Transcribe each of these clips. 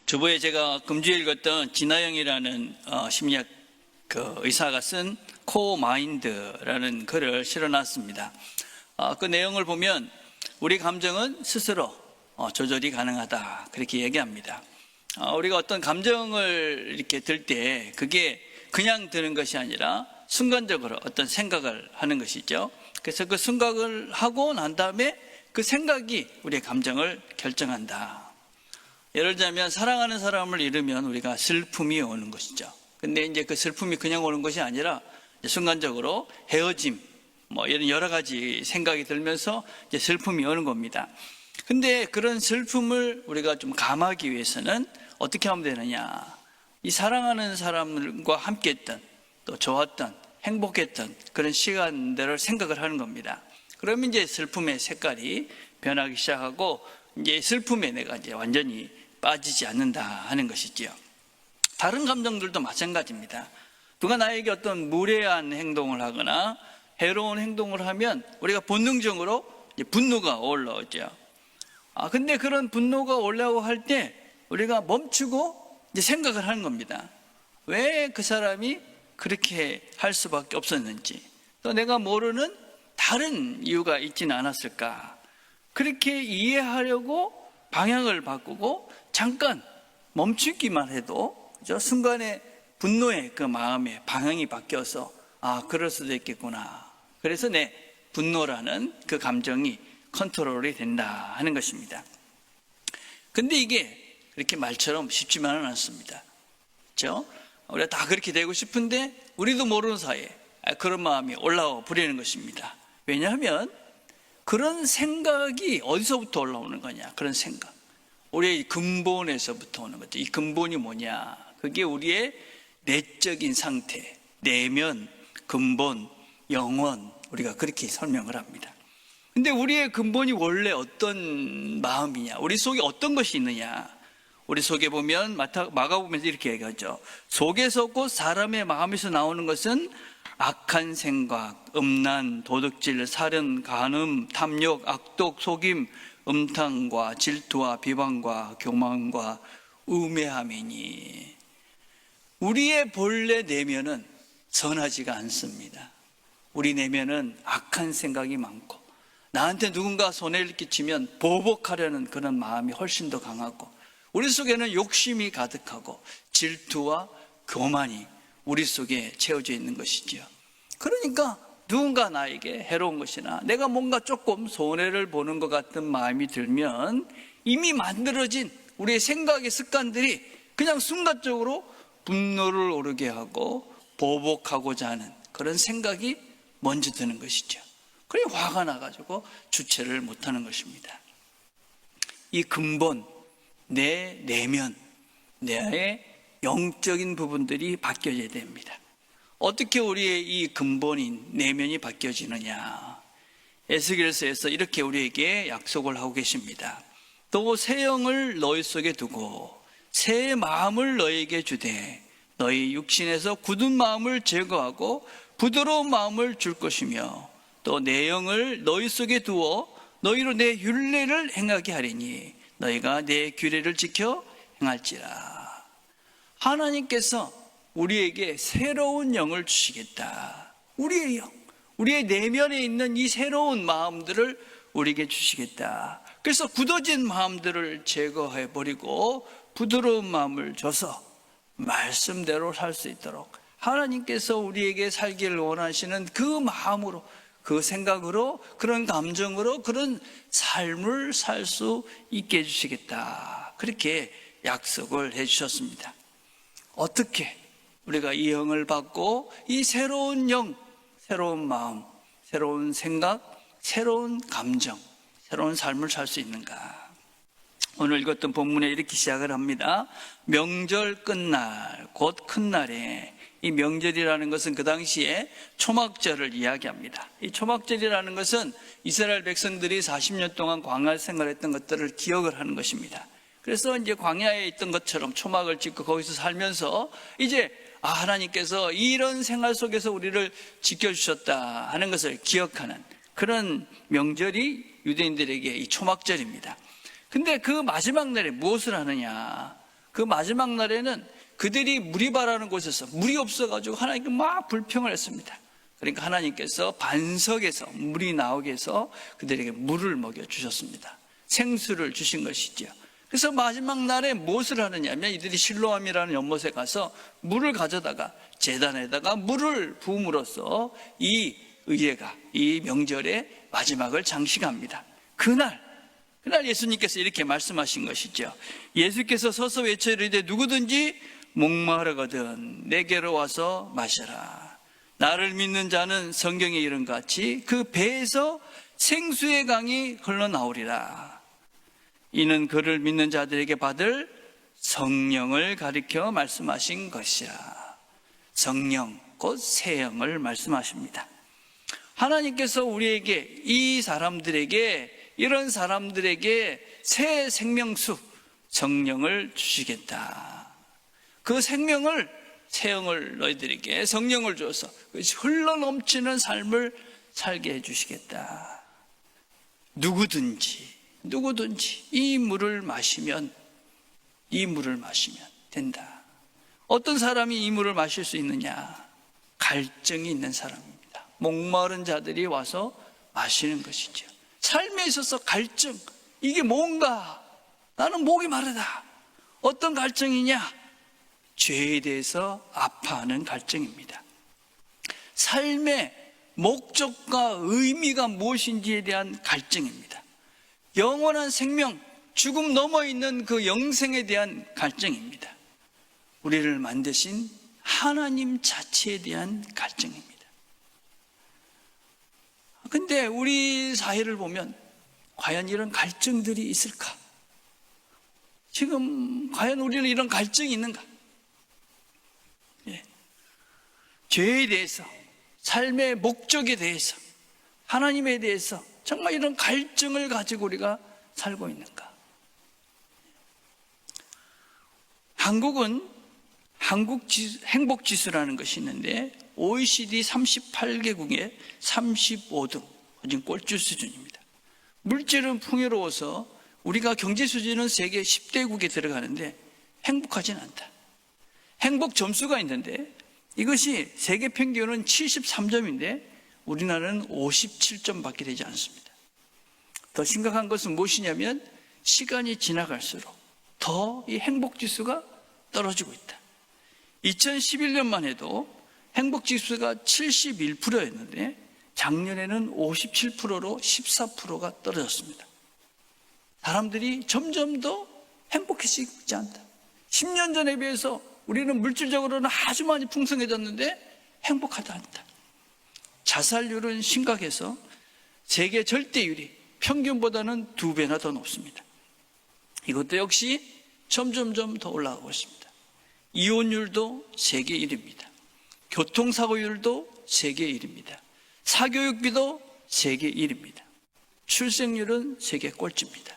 저번에 제가 금주에 읽었던 진하영이라는 심리학 의사가 쓴 코어 마인드라는 글을 실어놨습니다. 그 내용을 보면 우리 감정은 스스로 조절이 가능하다, 그렇게 얘기합니다. 우리가 어떤 감정을 이렇게 들 때 그게 그냥 드는 것이 아니라 순간적으로 어떤 생각을 하는 것이죠. 그래서 그 생각을 하고 난 다음에 그 생각이 우리의 감정을 결정한다. 예를 들자면 사랑하는 사람을 잃으면 우리가 슬픔이 오는 것이죠. 근데 이제 그 슬픔이 그냥 오는 것이 아니라 순간적으로 헤어짐, 이런 여러 가지 생각이 들면서 이제 슬픔이 오는 겁니다. 근데 그런 슬픔을 우리가 좀 감하기 위해서는 어떻게 하면 되느냐? 이 사랑하는 사람과 함께했던, 또 좋았던, 행복했던 그런 시간들을 생각을 하는 겁니다. 그러면 이제 슬픔의 색깔이 변하기 시작하고 이제 슬픔에 내가 이제 완전히 빠지지 않는다 하는 것이지요. 다른 감정들도 마찬가지입니다. 누가 나에게 어떤 무례한 행동을 하거나 해로운 행동을 하면 우리가 본능적으로 이제 분노가 올라오죠. 근데 그런 분노가 올라오고 할 때 우리가 멈추고 이제 생각을 하는 겁니다. 왜 그 사람이 그렇게 할 수밖에 없었는지, 또 내가 모르는 다른 이유가 있지는 않았을까. 그렇게 이해하려고 방향을 바꾸고 잠깐 멈추기만 해도 순간에 분노의 그 마음의 방향이 바뀌어서 그럴 수도 있겠구나. 그래서 내 분노라는 그 감정이 컨트롤이 된다 하는 것입니다. 근데 이게 그렇게 말처럼 쉽지만은 않습니다. 그렇죠? 우리가 다 그렇게 되고 싶은데 우리도 모르는 사이에 그런 마음이 올라와 버리는 것입니다. 왜냐하면 그런 생각이 어디서부터 올라오는 거냐? 그런 생각. 우리의 근본에서부터 오는 거죠. 이 근본이 뭐냐? 그게 우리의 내적인 상태, 내면, 근본, 영혼, 우리가 그렇게 설명을 합니다. 근데 우리의 근본이 원래 어떤 마음이냐? 우리 속에 어떤 것이 있느냐? 우리 속에 보면 마가복음에서 이렇게 얘기하죠. 속에서 곧 사람의 마음에서 나오는 것은 악한 생각, 음란, 도둑질, 살인, 간음, 탐욕, 악독, 속임, 음탕과 질투와 비방과 교만과 우매함이니. 우리의 본래 내면은 선하지가 않습니다. 우리 내면은 악한 생각이 많고 나한테 누군가 손해를 끼치면 보복하려는 그런 마음이 훨씬 더 강하고 우리 속에는 욕심이 가득하고 질투와 교만이 우리 속에 채워져 있는 것이지요. 그러니까 누군가 나에게 해로운 것이나 내가 뭔가 조금 손해를 보는 것 같은 마음이 들면 이미 만들어진 우리의 생각의 습관들이 그냥 순간적으로 분노를 오르게 하고 보복하고자 하는 그런 생각이 먼저 드는 것이죠. 그래 화가 나가지고 주체를 못하는 것입니다. 이 근본, 내 내면, 내 영적인 부분들이 바뀌어져야 됩니다. 어떻게 우리의 이 근본인 내면이 바뀌어지느냐? 에스겔서에서 이렇게 우리에게 약속을 하고 계십니다. 또 새 영을 너희 속에 두고 새 마음을 너희에게 주되 너희 육신에서 굳은 마음을 제거하고 부드러운 마음을 줄 것이며 또 내 영을 너희 속에 두어 너희로 내 율례를 행하게 하리니 너희가 내 규례를 지켜 행할지라. 하나님께서 우리에게 새로운 영을 주시겠다. 우리의 영, 우리의 내면에 있는 이 새로운 마음들을 우리에게 주시겠다. 그래서 굳어진 마음들을 제거해버리고 부드러운 마음을 줘서 말씀대로 살 수 있도록 하나님께서 우리에게 살기를 원하시는 그 마음으로, 그 생각으로, 그런 감정으로, 그런 삶을 살 수 있게 해주시겠다. 그렇게 약속을 해주셨습니다. 어떻게 우리가 이 영을 받고 이 새로운 영, 새로운 마음, 새로운 생각, 새로운 감정, 새로운 삶을 살 수 있는가? 오늘 읽었던 본문에 이렇게 시작을 합니다. 명절 끝날, 곧 큰 날에. 이 명절이라는 것은 그 당시에 초막절을 이야기합니다. 이 초막절이라는 것은 이스라엘 백성들이 40년 동안 광야 생활했던 것들을 기억을 하는 것입니다. 그래서 이제 광야에 있던 것처럼 초막을 짓고 거기서 살면서 이제 하나님께서 이런 생활 속에서 우리를 지켜주셨다 하는 것을 기억하는 그런 명절이 유대인들에게 이 초막절입니다. 근데 그 마지막 날에 무엇을 하느냐? 그 마지막 날에는 그들이 물이 바라는 곳에서 물이 없어가지고 하나님께 막 불평을 했습니다. 그러니까 하나님께서 반석에서 물이 나오게 해서 그들에게 물을 먹여주셨습니다. 생수를 주신 것이죠. 그래서 마지막 날에 무엇을 하느냐면 이들이 실로암이라는 연못에 가서 물을 가져다가 제단에다가 물을 부음으로써 이 의회가 이 명절의 마지막을 장식합니다. 그날 예수님께서 이렇게 말씀하신 것이죠. 예수께서 서서 외쳐 이르되 누구든지 목마르거든 내게로 와서 마셔라. 나를 믿는 자는 성경에 이른 같이 그 배에서 생수의 강이 흘러나오리라. 이는 그를 믿는 자들에게 받을 성령을 가리켜 말씀하신 것이라. 성령 곧 새 영을 말씀하십니다. 하나님께서 우리에게 이런 사람들에게 새 생명수 성령을 주시겠다. 그 생명을 새 영을 너희들에게 성령을 주어서 흘러넘치는 삶을 살게 해주시겠다. 누구든지 이 물을 마시면 된다. 어떤 사람이 이 물을 마실 수 있느냐? 갈증이 있는 사람입니다. 목마른 자들이 와서 마시는 것이죠. 삶에 있어서 갈증, 이게 뭔가? 나는 목이 마르다. 어떤 갈증이냐? 죄에 대해서 아파하는 갈증입니다. 삶의 목적과 의미가 무엇인지에 대한 갈증입니다. 영원한 생명, 죽음 넘어 있는 그 영생에 대한 갈증입니다. 우리를 만드신 하나님 자체에 대한 갈증입니다. 근데 우리 사회를 보면 과연 이런 갈증들이 있을까? 지금 과연 우리는 이런 갈증이 있는가? 죄에 대해서, 삶의 목적에 대해서, 하나님에 대해서 정말 이런 갈증을 가지고 우리가 살고 있는가? 한국은 행복지수라는 것이 있는데 OECD 38개국에 35등, 지금 꼴찌 수준입니다. 물질은 풍요로워서 우리가 경제 수준은 세계 10대국에 들어가는데 행복하진 않다. 행복 점수가 있는데 이것이 세계 평균은 73점인데 우리나라는 57점밖에 되지 않습니다. 더 심각한 것은 무엇이냐면 시간이 지나갈수록 더 이 행복지수가 떨어지고 있다. 2011년만 해도 행복지수가 71%였는데 작년에는 57%로 14%가 떨어졌습니다. 사람들이 점점 더 행복해지지 않다. 10년 전에 비해서 우리는 물질적으로는 아주 많이 풍성해졌는데 행복하지 않다. 자살률은 심각해서 세계 절대율이 평균보다는 2배나 더 높습니다. 이것도 역시 점점점 더 올라가고 있습니다. 이혼율도 세계 1위입니다. 교통사고율도 세계 1위입니다. 사교육비도 세계 1위입니다. 출생률은 세계 꼴찌입니다.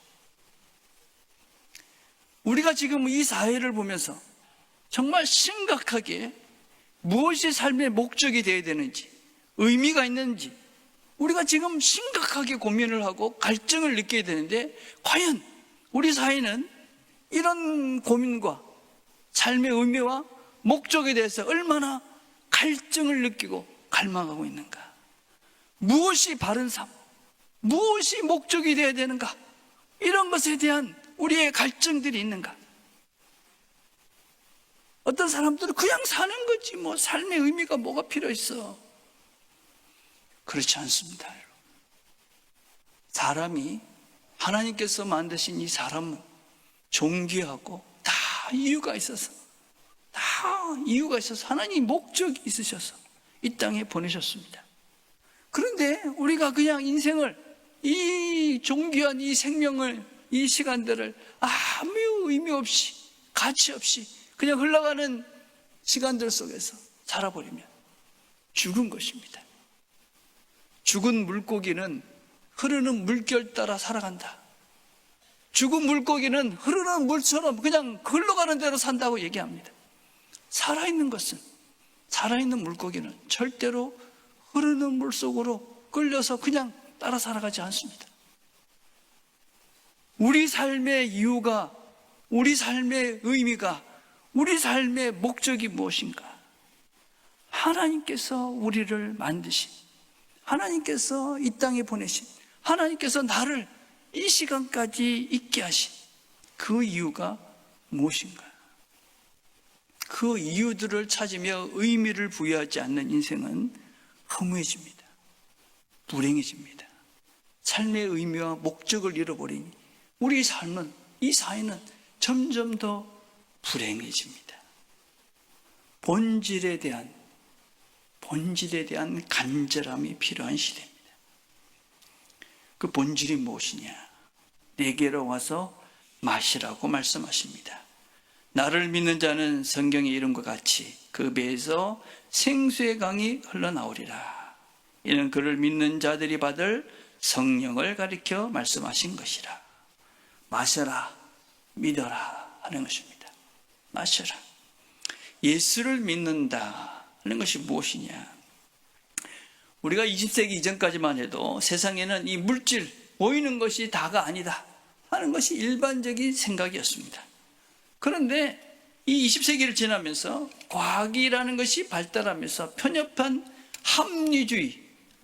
우리가 지금 이 사회를 보면서 정말 심각하게 무엇이 삶의 목적이 되어야 되는지, 의미가 있는지 우리가 지금 심각하게 고민을 하고 갈증을 느껴야 되는데 과연 우리 사회는 이런 고민과 삶의 의미와 목적에 대해서 얼마나 갈증을 느끼고 갈망하고 있는가? 무엇이 바른 삶, 무엇이 목적이 되어야 되는가? 이런 것에 대한 우리의 갈증들이 있는가? 어떤 사람들은 그냥 사는 거지 뭐 삶의 의미가 뭐가 필요 있어? 그렇지 않습니다, 여러분. 사람이 하나님께서 만드신 이 사람은 존귀하고 다 이유가 있어서 하나님 목적이 있으셔서 이 땅에 보내셨습니다. 그런데 우리가 그냥 인생을 이 존귀한 이 생명을 이 시간들을 아무 의미 없이 가치 없이 그냥 흘러가는 시간들 속에서 살아버리면 죽은 것입니다. 죽은 물고기는 흐르는 물결 따라 살아간다. 죽은 물고기는 흐르는 물처럼 그냥 흘러가는 대로 산다고 얘기합니다. 살아있는 물고기는 절대로 흐르는 물 속으로 끌려서 그냥 따라 살아가지 않습니다. 우리 삶의 이유가 우리 삶의 의미가, 우리 삶의 목적이 무엇인가? 하나님께서 우리를 만드신, 하나님께서 이 땅에 보내신, 하나님께서 나를 이 시간까지 있게 하신 그 이유가 무엇인가? 그 이유들을 찾으며 의미를 부여하지 않는 인생은 허무해집니다. 불행해집니다. 삶의 의미와 목적을 잃어버리니 우리 삶은, 이 사회는 점점 더 불행해집니다. 본질에 대한 간절함이 필요한 시대입니다. 그 본질이 무엇이냐? 내게로 와서 마시라고 말씀하십니다. 나를 믿는 자는 성경의 이름과 같이 그 배에서 생수의 강이 흘러나오리라. 이는 그를 믿는 자들이 받을 성령을 가리켜 말씀하신 것이라. 마셔라, 믿어라 하는 것입니다. 마셔라. 예수를 믿는다 하는 것이 무엇이냐? 우리가 20세기 이전까지만 해도 세상에는 이 물질, 보이는 것이 다가 아니다 하는 것이 일반적인 생각이었습니다. 그런데 이 20세기를 지나면서 과학이라는 것이 발달하면서 편협한 합리주의,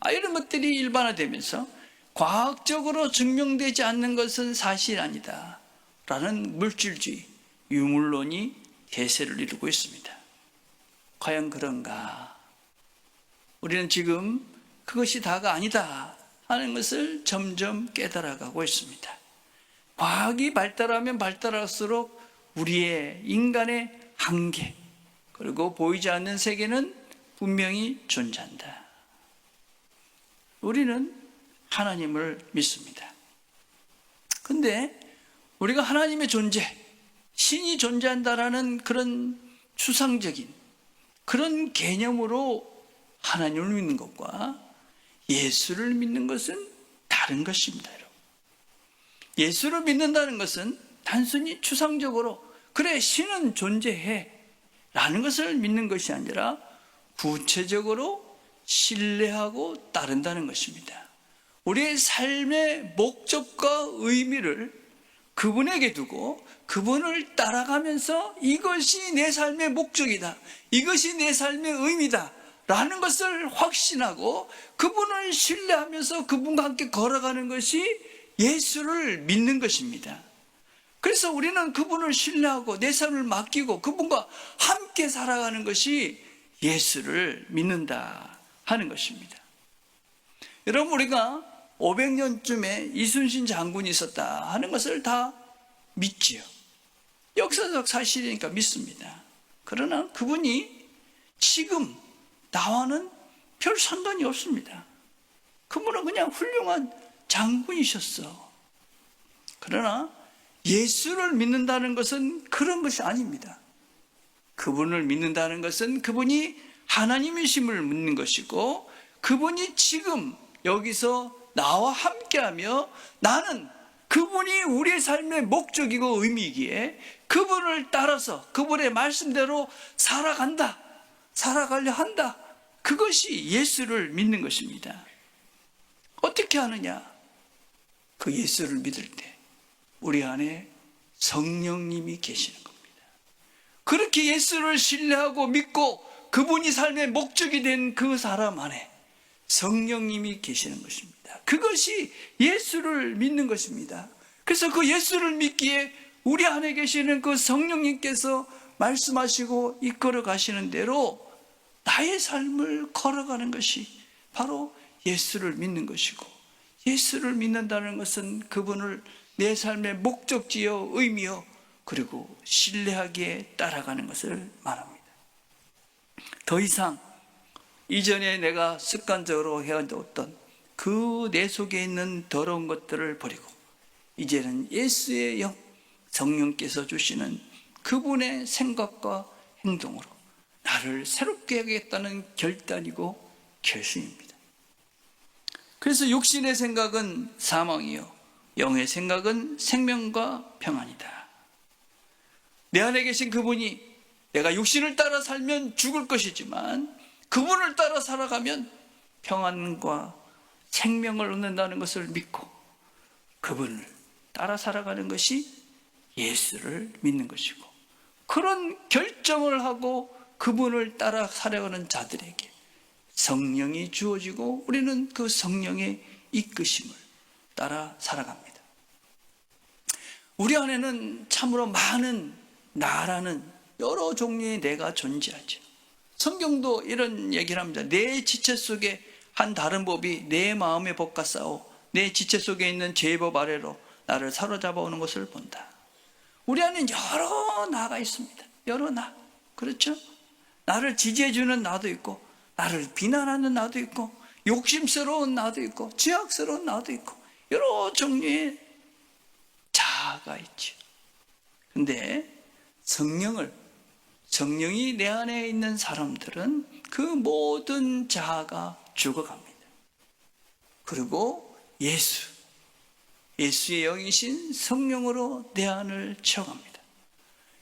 이런 것들이 일반화되면서 과학적으로 증명되지 않는 것은 사실 아니다 라는 물질주의, 유물론이 대세를 이루고 있습니다. 과연 그런가? 우리는 지금 그것이 다가 아니다 하는 것을 점점 깨달아가고 있습니다. 과학이 발달하면 발달할수록 우리의 인간의 한계, 그리고 보이지 않는 세계는 분명히 존재한다. 우리는 하나님을 믿습니다. 근데 우리가 하나님의 존재, 신이 존재한다라는 그런 추상적인 그런 개념으로 하나님을 믿는 것과 예수를 믿는 것은 다른 것입니다. 여러분. 예수를 믿는다는 것은 단순히 추상적으로 그래 신은 존재해 라는 것을 믿는 것이 아니라 구체적으로 신뢰하고 따른다는 것입니다. 우리의 삶의 목적과 의미를 그분에게 두고 그분을 따라가면서 이것이 내 삶의 목적이다, 이것이 내 삶의 의미다 라는 것을 확신하고 그분을 신뢰하면서 그분과 함께 걸어가는 것이 예수를 믿는 것입니다. 그래서 우리는 그분을 신뢰하고 내 삶을 맡기고 그분과 함께 살아가는 것이 예수를 믿는다 하는 것입니다. 여러분, 우리가 500년쯤에 이순신 장군이 있었다 하는 것을 다 믿지요. 역사적 사실이니까 믿습니다. 그러나 그분이 지금 나와는 별 상관이 없습니다. 그분은 그냥 훌륭한 장군이셨어. 그러나 예수를 믿는다는 것은 그런 것이 아닙니다. 그분을 믿는다는 것은 그분이 하나님이심을 믿는 것이고, 그분이 지금 여기서 나와 함께하며 나는 그분이 우리의 삶의 목적이고 의미이기에 그분을 따라서 그분의 말씀대로 살아가려 한다. 그것이 예수를 믿는 것입니다. 어떻게 하느냐? 그 예수를 믿을 때 우리 안에 성령님이 계시는 겁니다. 그렇게 예수를 신뢰하고 믿고 그분이 삶의 목적이 된 그 사람 안에 성령님이 계시는 것입니다. 그것이 예수를 믿는 것입니다. 그래서 그 예수를 믿기에 우리 안에 계시는 그 성령님께서 말씀하시고 이끌어 가시는 대로 나의 삶을 걸어가는 것이 바로 예수를 믿는 것이고, 예수를 믿는다는 것은 그분을 내 삶의 목적지요 의미요 그리고 신뢰하기에 따라가는 것을 말합니다. 더 이상 이전에 내가 습관적으로 해왔던 그 내 속에 있는 더러운 것들을 버리고 이제는 예수의 영, 성령께서 주시는 그분의 생각과 행동으로 나를 새롭게 하겠다는 결단이고 결심입니다. 그래서 육신의 생각은 사망이요 영의 생각은 생명과 평안이다. 내 안에 계신 그분이 내가 육신을 따라 살면 죽을 것이지만 그분을 따라 살아가면 평안과 생명을 얻는다는 것을 믿고 그분을 따라 살아가는 것이 예수를 믿는 것이고, 그런 결정을 하고 그분을 따라 살아가는 자들에게 성령이 주어지고 우리는 그 성령의 이끄심을 따라 살아갑니다. 우리 안에는 참으로 많은 나라는 여러 종류의 내가 존재하죠. 성경도 이런 얘기를 합니다. 내 지체 속에 한 다른 법이 내 마음의 법과 싸워 내 지체 속에 있는 죄의 법 아래로 나를 사로잡아 오는 것을 본다. 우리 안에는 여러 나가 있습니다. 여러 나. 그렇죠? 나를 지지해주는 나도 있고, 나를 비난하는 나도 있고, 욕심스러운 나도 있고, 죄악스러운 나도 있고, 여러 종류의 자아가 있죠. 근데 성령이 내 안에 있는 사람들은 그 모든 자아가 죽어갑니다. 그리고 예수의 영이신 성령으로 내 안을 채워갑니다.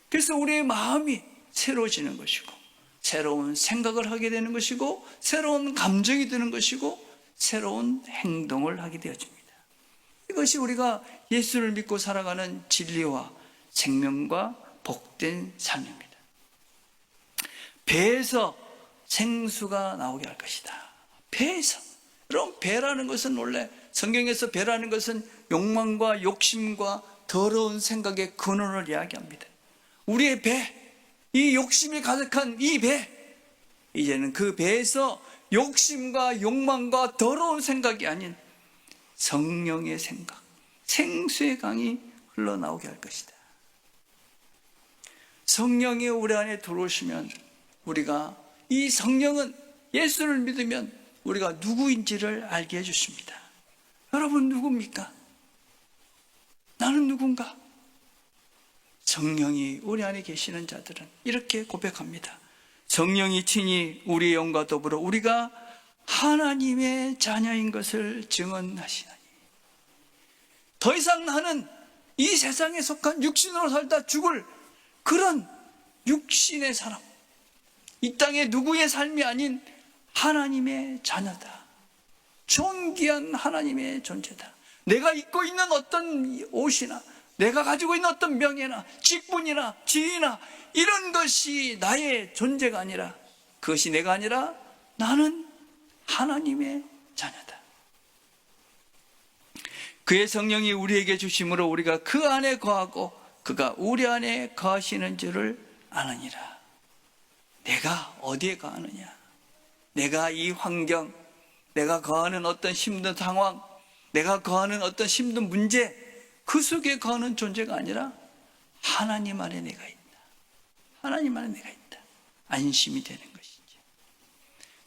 그래서 우리의 마음이 새로워지는 것이고, 새로운 생각을 하게 되는 것이고, 새로운 감정이 드는 것이고, 새로운 행동을 하게 되어집니다. 이것이 우리가 예수를 믿고 살아가는 진리와 생명과 복된 삶입니다. 배에서 생수가 나오게 할 것이다. 배에서. 여러분, 배라는 것은 원래 성경에서 배라는 것은 욕망과 욕심과 더러운 생각의 근원을 이야기합니다. 우리의 배, 이 욕심이 가득한 이 배, 이제는 그 배에서 욕심과 욕망과 더러운 생각이 아닌 성령의 생각, 생수의 강이 흘러나오게 할 것이다. 성령이 우리 안에 들어오시면 우리가, 이 성령은 예수를 믿으면 우리가 누구인지를 알게 해주십니다. 여러분 누굽니까? 나는 누군가? 성령이 우리 안에 계시는 자들은 이렇게 고백합니다. 성령이 친히 우리의 영과 더불어 우리가 하나님의 자녀인 것을 증언하시나니. 더 이상 나는 이 세상에 속한 육신으로 살다 죽을 그런 육신의 사람, 이 땅의 누구의 삶이 아닌 하나님의 자녀다. 존귀한 하나님의 존재다. 내가 입고 있는 어떤 옷이나 내가 가지고 있는 어떤 명예나 직분이나 지위나 이런 것이 나의 존재가 아니라, 그것이 내가 아니라 나는 하나님의 자녀다. 그의 성령이 우리에게 주심으로 우리가 그 안에 거하고 그가 우리 안에 거하시는 줄을 아느니라. 내가 어디에 거하느냐? 내가 이 환경, 내가 거하는 어떤 힘든 상황, 내가 거하는 어떤 힘든 문제, 그 속에 거하는 존재가 아니라 하나님 안에 내가 있다. 하나님 안에 내가 있다. 안심이 되는 것이죠.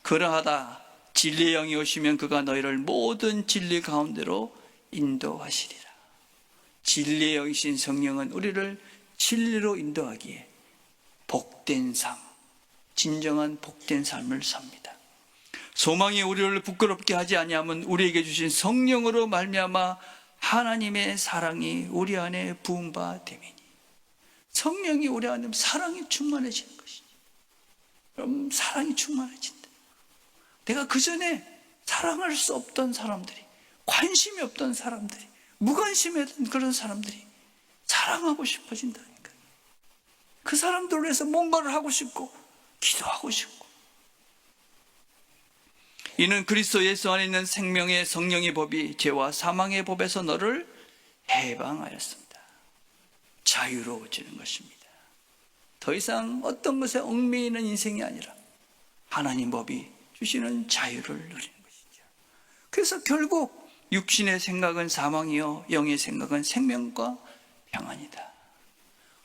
그러하다 진리의 영이 오시면 그가 너희를 모든 진리 가운데로 인도하시리라. 진리의 영이신 성령은 우리를 진리로 인도하기에 복된 삶, 진정한 복된 삶을 삽니다. 소망이 우리를 부끄럽게 하지 아니하면 우리에게 주신 성령으로 말미암아 하나님의 사랑이 우리 안에 부은 바 됨이니. 성령이 우리 안에 사랑이 충만해지는 것이죠. 여러분, 사랑이 충만해진다. 내가 그전에 사랑할 수 없던 사람들이, 관심이 없던 사람들이, 무관심했던 그런 사람들이 사랑하고 싶어진다니까. 그 사람들을 위해서 뭔가를 하고 싶고 기도하고 싶고. 이는 그리스도 예수 안에 있는 생명의 성령의 법이 죄와 사망의 법에서 너를 해방하였습니다. 자유로워지는 것입니다. 더 이상 어떤 것에 얽매이는 인생이 아니라 하나님 법이 주시는 자유를 누리는 것이죠. 그래서 결국 육신의 생각은 사망이요 영의 생각은 생명과 평안이다.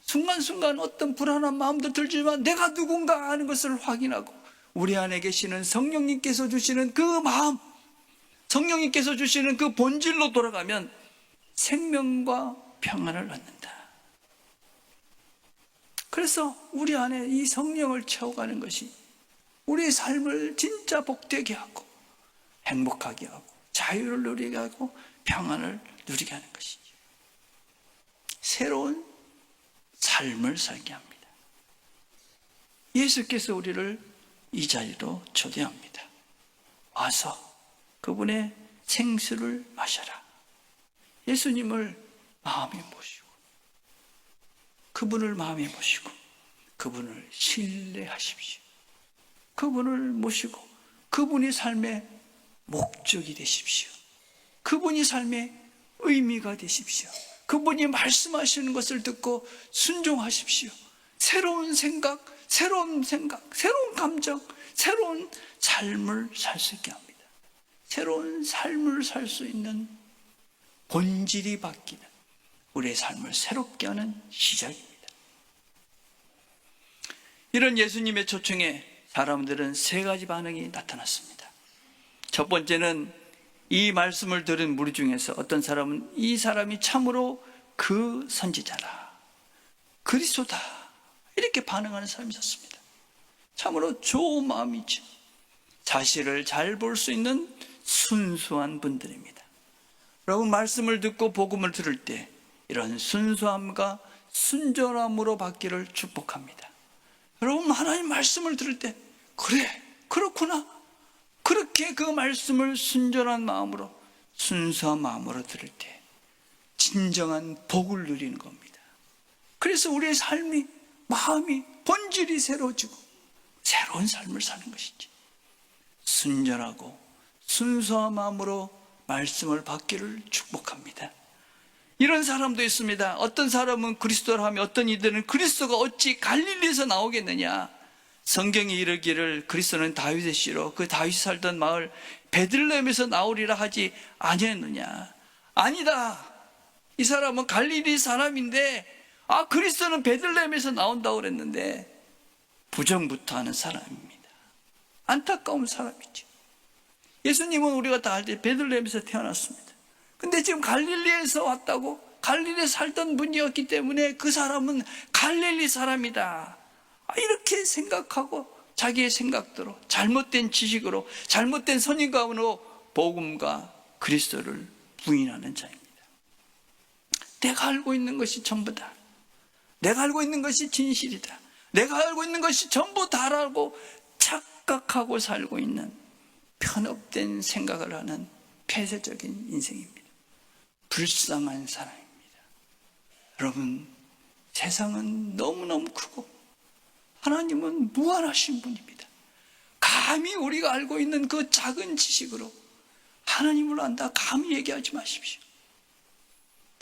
순간순간 어떤 불안한 마음도 들지만 내가 누군가 하는 것을 확인하고 우리 안에 계시는 성령님께서 주시는 그 마음, 성령님께서 주시는 그 본질로 돌아가면 생명과 평안을 얻는다. 그래서 우리 안에 이 성령을 채워가는 것이 우리의 삶을 진짜 복되게 하고 행복하게 하고 자유를 누리게 하고 평안을 누리게 하는 것이죠. 새로운 삶을 살게 합니다. 예수께서 우리를 이 자리로 초대합니다. 와서 그분의 생수를 마셔라. 예수님을 마음에 모시고 그분을 마음에 모시고 그분을 신뢰하십시오. 그분을 모시고 그분이 삶의 목적이 되십시오. 그분이 삶의 의미가 되십시오. 그분이 말씀하시는 것을 듣고 순종하십시오. 새로운 생각, 새로운 감정, 새로운 삶을 살 수 있게 합니다. 새로운 삶을 살 수 있는 본질이 바뀌는 우리의 삶을 새롭게 하는 시작입니다. 이런 예수님의 초청에 사람들은 세 가지 반응이 나타났습니다. 첫 번째는 이 말씀을 들은 무리 중에서 어떤 사람은 이 사람이 참으로 그 선지자라, 그리스도다, 이렇게 반응하는 사람이 있었습니다. 참으로 좋은 마음이죠. 사실을 잘 볼 수 있는 순수한 분들입니다. 여러분, 말씀을 듣고 복음을 들을 때 이런 순수함과 순전함으로 받기를 축복합니다. 여러분, 하나님 말씀을 들을 때 그래, 그렇구나, 그렇게 그 말씀을 순전한 마음으로, 순수한 마음으로 들을 때 진정한 복을 누리는 겁니다. 그래서 우리의 삶이, 마음이, 본질이 새로워지고 새로운 삶을 사는 것이지. 순전하고 순수한 마음으로 말씀을 받기를 축복합니다. 이런 사람도 있습니다. 어떤 사람은 그리스도를 하며 어떤 이들은 그리스도가 어찌 갈릴리에서 나오겠느냐, 성경이 이르기를 그리스도는 다윗의 씨로 그 다윗이 살던 마을 베들레헴에서 나오리라 하지 아니했느냐. 아니다, 이 사람은 갈릴리 사람인데 그리스도는 베들레헴에서 나온다고 그랬는데 부정부터 하는 사람입니다. 안타까운 사람이죠. 예수님은 우리가 다 알 때 베들레헴에서 태어났습니다. 근데 지금 갈릴리에서 왔다고, 갈릴리에 살던 분이었기 때문에 그 사람은 갈릴리 사람이다, 이렇게 생각하고 자기의 생각대로, 잘못된 지식으로, 잘못된 선인감으로 복음과 그리스도를 부인하는 자입니다. 내가 알고 있는 것이 전부다, 내가 알고 있는 것이 진실이다, 내가 알고 있는 것이 전부 다라고 착각하고 살고 있는 편협된 생각을 하는 폐쇄적인 인생입니다. 불쌍한 사람입니다. 여러분, 세상은 너무너무 크고 하나님은 무한하신 분입니다. 감히 우리가 알고 있는 그 작은 지식으로 하나님을 안다 감히 얘기하지 마십시오.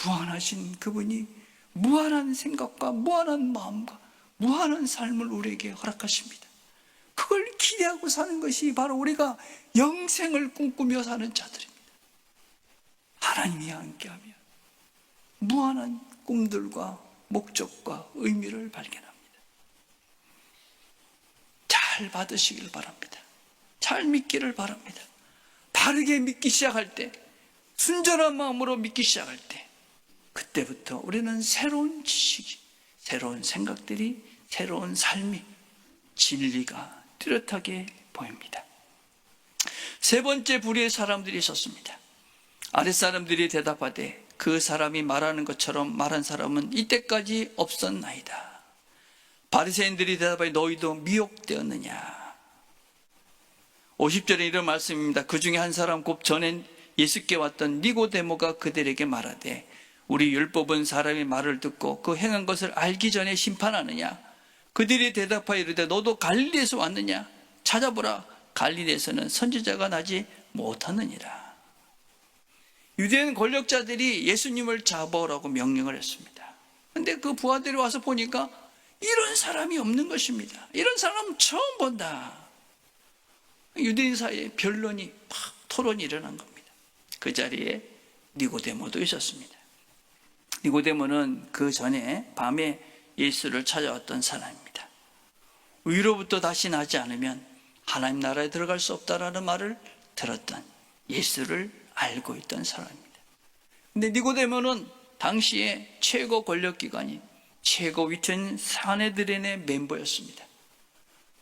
무한하신 그분이 무한한 생각과 무한한 마음과 무한한 삶을 우리에게 허락하십니다. 그걸 기대하고 사는 것이 바로 우리가 영생을 꿈꾸며 사는 자들입니다. 하나님이 함께하며 무한한 꿈들과 목적과 의미를 발견합니다. 잘 받으시길 바랍니다. 잘 믿기를 바랍니다. 바르게 믿기 시작할 때, 순전한 마음으로 믿기 시작할 때, 그때부터 우리는 새로운 지식이, 새로운 생각들이, 새로운 삶이, 진리가 뚜렷하게 보입니다. 세 번째 부류의 사람들이 있었습니다. 아랫사람들이 대답하되 그 사람이 말하는 것처럼 말한 사람은 이때까지 없었나이다. 바리새인들이 대답하되 너희도 미혹되었느냐. 50절에 이런 말씀입니다. 그 중에 한 사람 곧 전에 예수께 왔던 니고데모가 그들에게 말하되 우리 율법은 사람의 말을 듣고 그 행한 것을 알기 전에 심판하느냐. 그들이 대답하여 이르되 너도 갈릴리에서 왔느냐. 찾아보라, 갈릴리에서는 선지자가 나지 못하느니라. 유대인 권력자들이 예수님을 잡아오라고 명령을 했습니다. 그런데 그 부하들이 와서 보니까 이런 사람이 없는 것입니다. 이런 사람 처음 본다. 유대인 사이에 변론이 막 토론이 일어난 겁니다. 그 자리에 니고데모도 있었습니다. 니고데모는 그 전에 밤에 예수를 찾아왔던 사람입니다. 위로부터 다시 나지 않으면 하나님 나라에 들어갈 수 없다라는 말을 들었던, 예수를 알고 있던 사람입니다. 근데 니고데모는 당시에 최고 권력기관인 최고 위치인 사내들인의 멤버였습니다.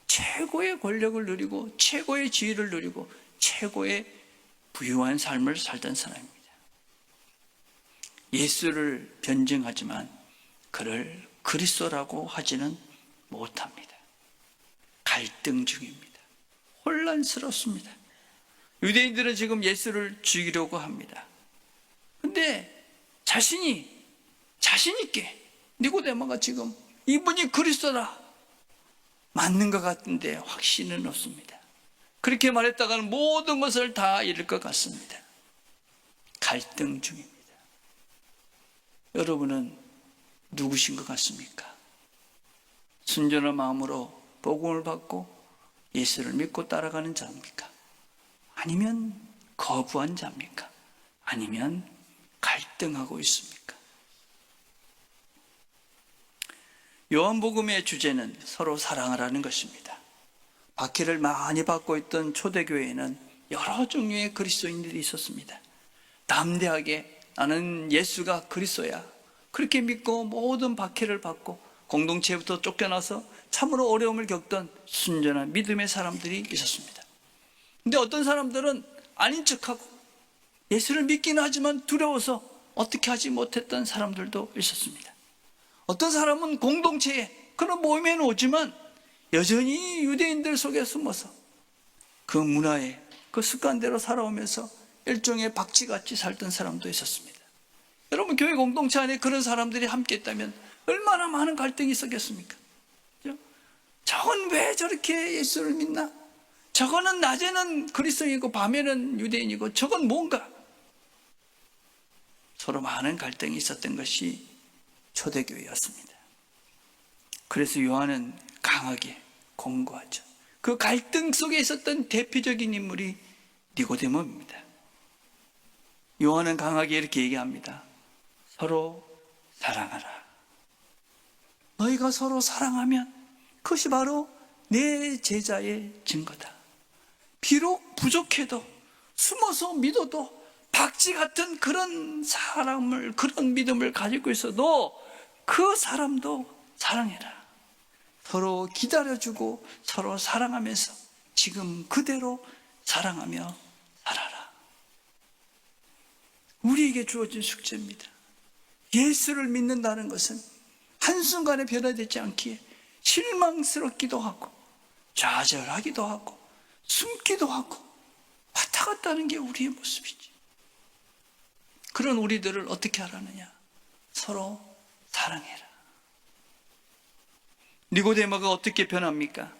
최고의 권력을 누리고 최고의 지위를 누리고 최고의 부유한 삶을 살던 사람입니다. 예수를 변증하지만 그를 그리스도라고 하지는 못합니다. 갈등 중입니다. 혼란스럽습니다. 유대인들은 지금 예수를 죽이려고 합니다. 근데 자신 있게 니고데모가 지금 이분이 그리스도다 맞는 것 같은데 확신은 없습니다. 그렇게 말했다가는 모든 것을 다 잃을 것 같습니다. 갈등 중입니다. 여러분은 누구신 것 같습니까? 순전한 마음으로 복음을 받고 예수를 믿고 따라가는 자입니까? 아니면 거부한 자입니까? 아니면 갈등하고 있습니까? 요한복음의 주제는 서로 사랑하라는 것입니다. 박해를 많이 받고 있던 초대교회에는 여러 종류의 그리스도인들이 있었습니다. 담대하게 나는 예수가 그리스도야 그렇게 믿고 모든 박해를 받고 공동체부터 쫓겨나서 참으로 어려움을 겪던 순전한 믿음의 사람들이 있었습니다. 근데 어떤 사람들은 아닌 척하고 예수를 믿기는 하지만 두려워서 어떻게 하지 못했던 사람들도 있었습니다. 어떤 사람은 공동체에 그런 모임에는 오지만 여전히 유대인들 속에 숨어서 그 문화에 그 습관대로 살아오면서 일종의 박쥐같이 살던 사람도 있었습니다. 여러분 교회 공동체 안에 그런 사람들이 함께 있다면 얼마나 많은 갈등이 있었겠습니까? 저건 왜 저렇게 예수를 믿나? 저거는 낮에는 그리스도인이고 밤에는 유대인이고 저건 뭔가? 서로 많은 갈등이 있었던 것이 초대교회였습니다. 그래서 요한은 강하게 공고하죠. 그 갈등 속에 있었던 대표적인 인물이 니고데모입니다. 요한은 강하게 이렇게 얘기합니다. 서로 사랑하라. 너희가 서로 사랑하면 그것이 바로 내 제자의 증거다. 비록 부족해도 숨어서 믿어도 박쥐 같은 그런 사람을 그런 믿음을 가지고 있어도 그 사람도 사랑해라. 서로 기다려주고 서로 사랑하면서 지금 그대로 사랑하며 살아라. 우리에게 주어진 숙제입니다. 예수를 믿는다는 것은 한순간에 변화되지 않기에 실망스럽기도 하고 좌절하기도 하고 숨기도 하고 왔다 갔다 하는 게 우리의 모습이지. 그런 우리들을 어떻게 하라느냐? 서로 사랑해라. 니고데모가 어떻게 변합니까?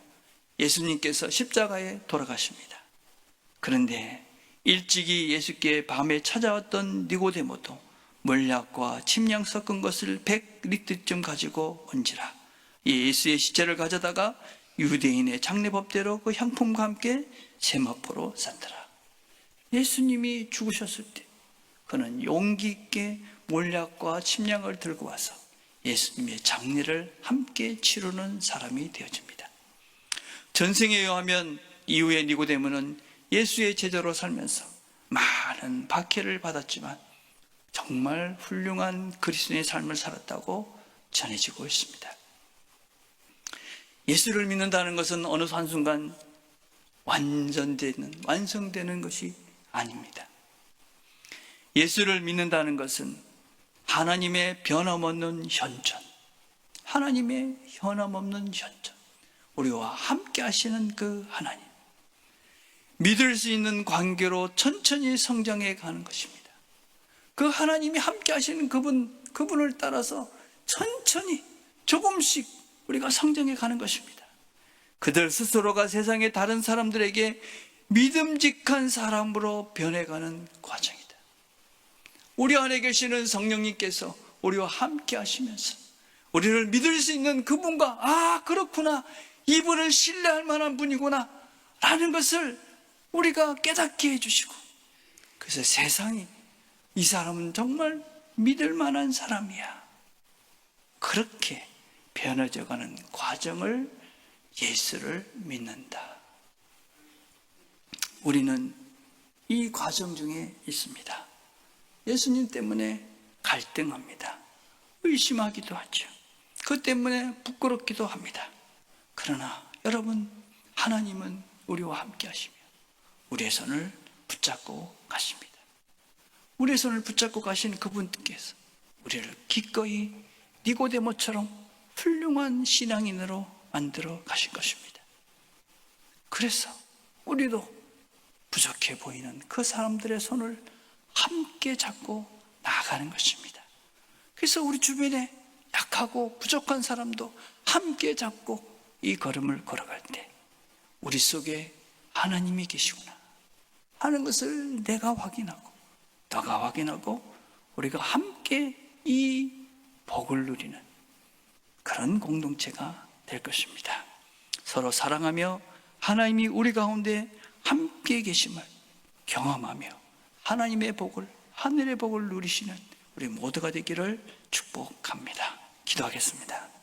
예수님께서 십자가에 돌아가십니다. 그런데 일찍이 예수께 밤에 찾아왔던 니고데모도 몰약과 침량 섞은 것을 100리터쯤 가지고 온지라. 예수의 시체를 가져다가 유대인의 장례법대로 그 향품과 함께 세마포로 쌌더라. 예수님이 죽으셨을 때 그는 용기 있게 몰약과 침량을 들고 와서 예수님의 장례를 함께 치르는 사람이 되어집니다. 전생에 의하면 이후에 니고데모는 예수의 제자로 살면서 많은 박해를 받았지만 정말 훌륭한 그리스도인의 삶을 살았다고 전해지고 있습니다. 예수를 믿는다는 것은 어느 한순간 완성되는 것이 아닙니다. 예수를 믿는다는 것은 하나님의 변함없는 현존, 하나님의 변함없는 현존, 우리와 함께 하시는 그 하나님, 믿을 수 있는 관계로 천천히 성장해 가는 것입니다. 그 하나님이 함께 하시는 그분을 따라서 천천히 조금씩 우리가 성장해 가는 것입니다. 그들 스스로가 세상의 다른 사람들에게 믿음직한 사람으로 변해가는 과정이다. 우리 안에 계시는 성령님께서 우리와 함께 하시면서 우리를 믿을 수 있는 그분과 그렇구나, 이분을 신뢰할 만한 분이구나 라는 것을 우리가 깨닫게 해주시고, 그래서 세상이 이 사람은 정말 믿을 만한 사람이야, 그렇게 변해져가는 과정을 예수를 믿는다. 우리는 이 과정 중에 있습니다. 예수님 때문에 갈등합니다. 의심하기도 하죠. 그 때문에 부끄럽기도 합니다. 그러나 여러분, 하나님은 우리와 함께 하시며 우리의 손을 붙잡고 가십니다. 우리의 손을 붙잡고 가신 그분께서 우리를 기꺼이 니고데모처럼 훌륭한 신앙인으로 만들어 가신 것입니다. 그래서 우리도 부족해 보이는 그 사람들의 손을 함께 잡고 나아가는 것입니다. 그래서 우리 주변에 약하고 부족한 사람도 함께 잡고 이 걸음을 걸어갈 때 우리 속에 하나님이 계시구나 하는 것을 내가 확인하고 너가 확인하고 우리가 함께 이 복을 누리는 그런 공동체가 될 것입니다. 서로 사랑하며 하나님이 우리 가운데 함께 계심을 경험하며 하나님의 복을, 하늘의 복을 누리시는 우리 모두가 되기를 축복합니다. 기도하겠습니다.